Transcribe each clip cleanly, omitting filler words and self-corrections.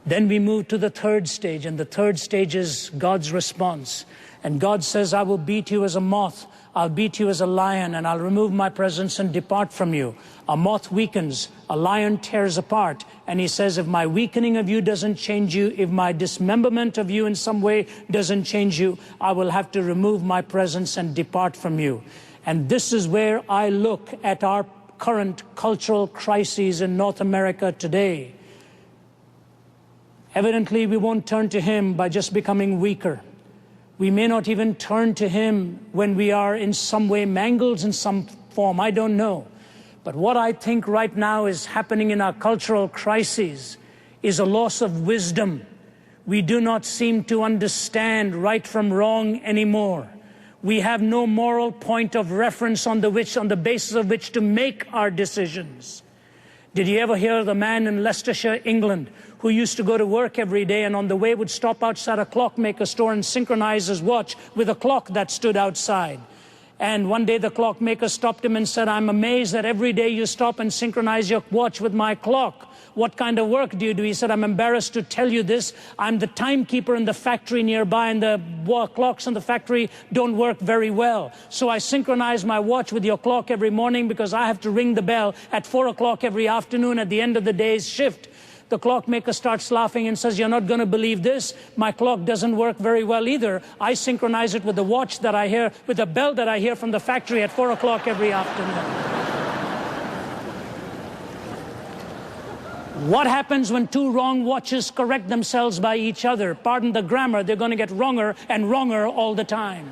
Then we move to the third stage, and the third stage is God's response. And God says, I will beat you as a moth, I'll beat you as a lion, and I'll remove my presence and depart from you. A moth weakens, a lion tears apart. And he says, if my weakening of you doesn't change you, if my dismemberment of you in some way doesn't change you, I will have to remove my presence and depart from you. And this is where I look at our current cultural crises in North America today. Evidently, we won't turn to him by just becoming weaker. We may not even turn to him when we are in some way mangled in some form. I don't know. But what I think right now is happening in our cultural crises is a loss of wisdom. We do not seem to understand right from wrong anymore. We have no moral point of reference on the basis of which to make our decisions. Did you ever hear of the man in Leicestershire, England, who used to go to work every day and on the way would stop outside a clockmaker store and synchronize his watch with a clock that stood outside? And one day the clockmaker stopped him and said, I'm amazed that every day you stop and synchronize your watch with my clock. What kind of work do you do? He said, I'm embarrassed to tell you this. I'm the timekeeper in the factory nearby, and the clocks in the factory don't work very well. So I synchronize my watch with your clock every morning because I have to ring the bell at 4 o'clock every afternoon at the end of the day's shift. The clockmaker starts laughing and says, you're not going to believe this. My clock doesn't work very well either. I synchronize it with the watch that I hear, with the bell that I hear from the factory at 4 o'clock every afternoon. What happens when two wrong watches correct themselves by each other? Pardon the grammar, they're going to get wronger and wronger all the time.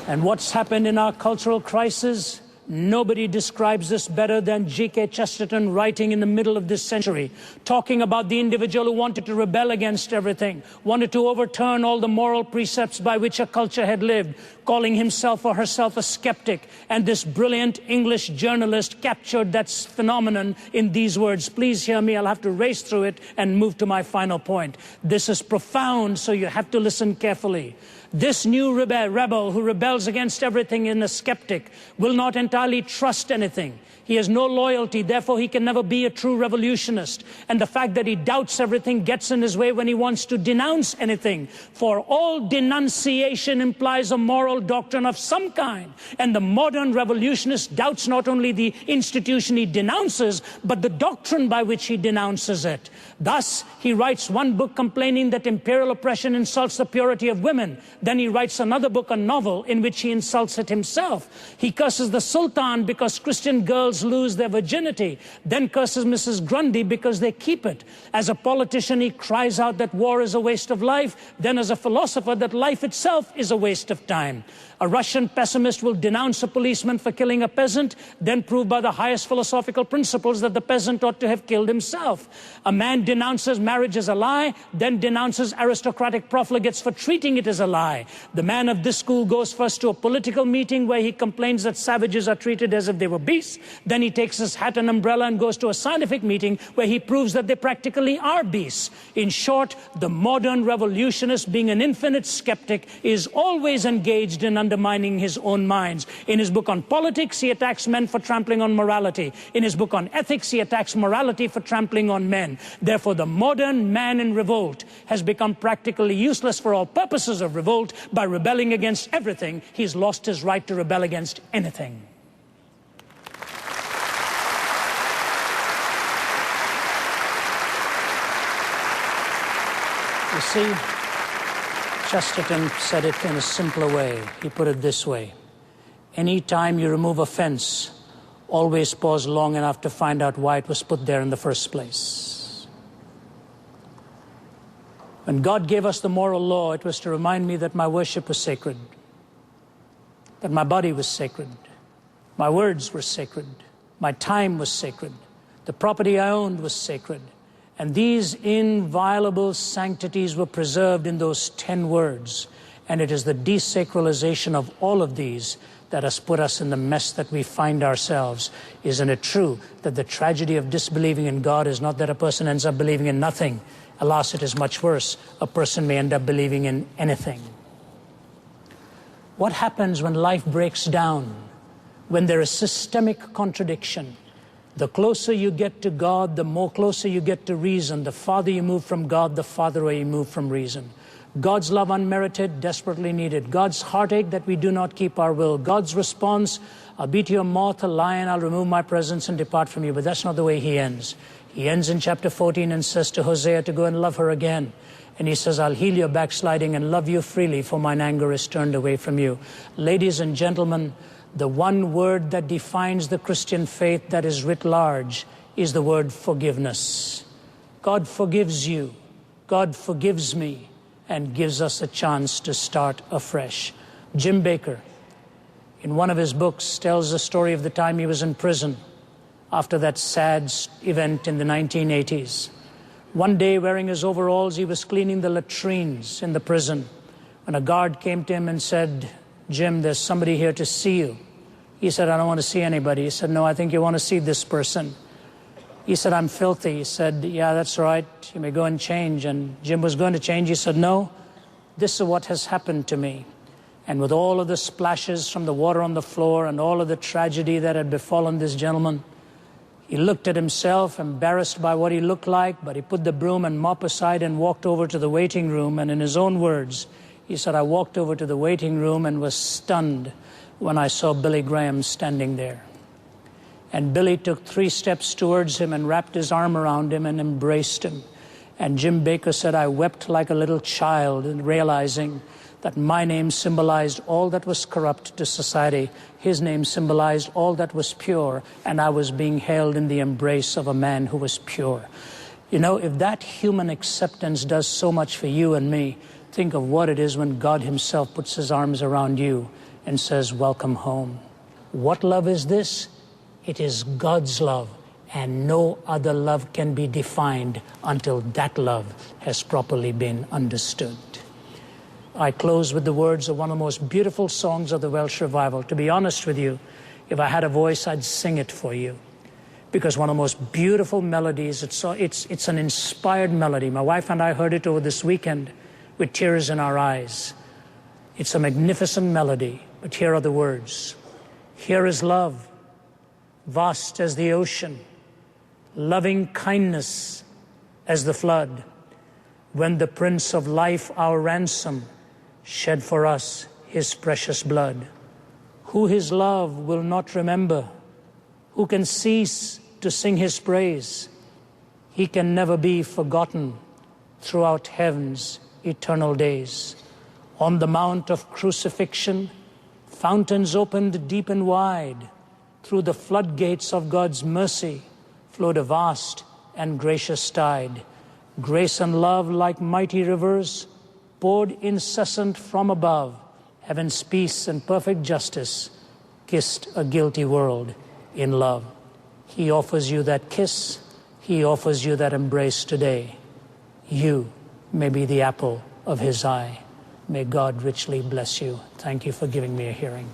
And what's happened in our cultural crisis? Nobody describes this better than G.K. Chesterton, writing in the middle of this century, talking about the individual who wanted to rebel against everything, wanted to overturn all the moral precepts by which a culture had lived, calling himself or herself a skeptic. And this brilliant English journalist captured that phenomenon in these words. Please hear me, I'll have to race through it and move to my final point. This is profound, so you have to listen carefully. This new rebel who rebels against everything and a skeptic will not entirely trust anything. He has no loyalty, therefore he can never be a true revolutionist. And the fact that he doubts everything gets in his way when he wants to denounce anything. For all denunciation implies a moral doctrine of some kind. And the modern revolutionist doubts not only the institution he denounces, but the doctrine by which he denounces it. Thus, he writes one book complaining that imperial oppression insults the purity of women. Then he writes another book, a novel, in which he insults it himself. He curses the Sultan because Christian girls lose their virginity, then curses Mrs. Grundy because they keep it. As a politician, he cries out that war is a waste of life, then as a philosopher that life itself is a waste of time. A Russian pessimist will denounce a policeman for killing a peasant, then prove by the highest philosophical principles that the peasant ought to have killed himself. A man denounces marriage as a lie, then denounces aristocratic profligates for treating it as a lie. The man of this school goes first to a political meeting where he complains that savages are treated as if they were beasts. Then he takes his hat and umbrella and goes to a scientific meeting where he proves that they practically are beasts. In short, the modern revolutionist, being an infinite skeptic, is always engaged in undermining his own minds. In his book on politics, he attacks men for trampling on morality. In his book on ethics, he attacks morality for trampling on men. Therefore, the modern man in revolt has become practically useless for all purposes of revolt. By rebelling against everything, he's lost his right to rebel against anything. You see, Chesterton said it in a simpler way. He put it this way: any time you remove a fence, always pause long enough to find out why it was put there in the first place. When God gave us the moral law, it was to remind me that my worship was sacred, that my body was sacred, my words were sacred, my time was sacred, the property I owned was sacred. And these inviolable sanctities were preserved in those 10 words. And it is the desacralization of all of these that has put us in the mess that we find ourselves. Isn't it true that the tragedy of disbelieving in God is not that a person ends up believing in nothing? Alas, it is much worse. A person may end up believing in anything. What happens when life breaks down? When there is systemic contradiction? The closer you get to God, the more closer you get to reason. The farther you move from God, the farther away you move from reason. God's love unmerited, desperately needed. God's heartache that we do not keep our will. God's response, I'll be to your moth, a lion, I'll remove my presence and depart from you. But that's not the way he ends. He ends in chapter 14 and says to Hosea to go and love her again. And he says, I'll heal your backsliding and love you freely, for mine anger is turned away from you. Ladies and gentlemen, the one word that defines the Christian faith that is writ large is the word forgiveness. God forgives you. God forgives me and gives us a chance to start afresh. Jim Bakker, in one of his books, tells the story of the time he was in prison after that sad event in the 1980s. One day, wearing his overalls, he was cleaning the latrines in the prison when a guard came to him and said, Jim, there's somebody here to see you. He said, I don't want to see anybody. He said, no, I think you want to see this person. He said, I'm filthy. He said, yeah, that's right. You may go and change. And Jim was going to change. He said, no, this is what has happened to me. And with all of the splashes from the water on the floor and all of the tragedy that had befallen this gentleman, he looked at himself, embarrassed by what he looked like, but he put the broom and mop aside and walked over to the waiting room. And in his own words, he said, I walked over to the waiting room and was stunned when I saw Billy Graham standing there. And Billy took 3 steps towards him and wrapped his arm around him and embraced him. And Jim Bakker said, I wept like a little child, and realizing that my name symbolized all that was corrupt to society. His name symbolized all that was pure, and I was being held in the embrace of a man who was pure. You know, if that human acceptance does so much for you and me, think of what it is when God himself puts his arms around you and says, welcome home. What love is this? It is God's love, and no other love can be defined until that love has properly been understood. I close with the words of one of the most beautiful songs of the Welsh revival. To be honest with you, if I had a voice, I'd sing it for you, because one of the most beautiful melodies, it's an inspired melody. My wife and I heard it over this weekend with tears in our eyes. It's a magnificent melody, but here are the words. Here is love, vast as the ocean, loving kindness as the flood, when the Prince of Life, our ransom, shed for us his precious blood. Who his love will not remember? Who can cease to sing his praise? He can never be forgotten throughout heaven's eternal days. On the mount of crucifixion, fountains opened deep and wide. Through the floodgates of God's mercy flowed a vast and gracious tide. Grace and love, like mighty rivers, poured incessant from above. Heaven's peace and perfect justice kissed a guilty world in love. He offers you that kiss. He offers you that embrace today. You may be the apple of his eye. May God richly bless you. Thank you for giving me a hearing.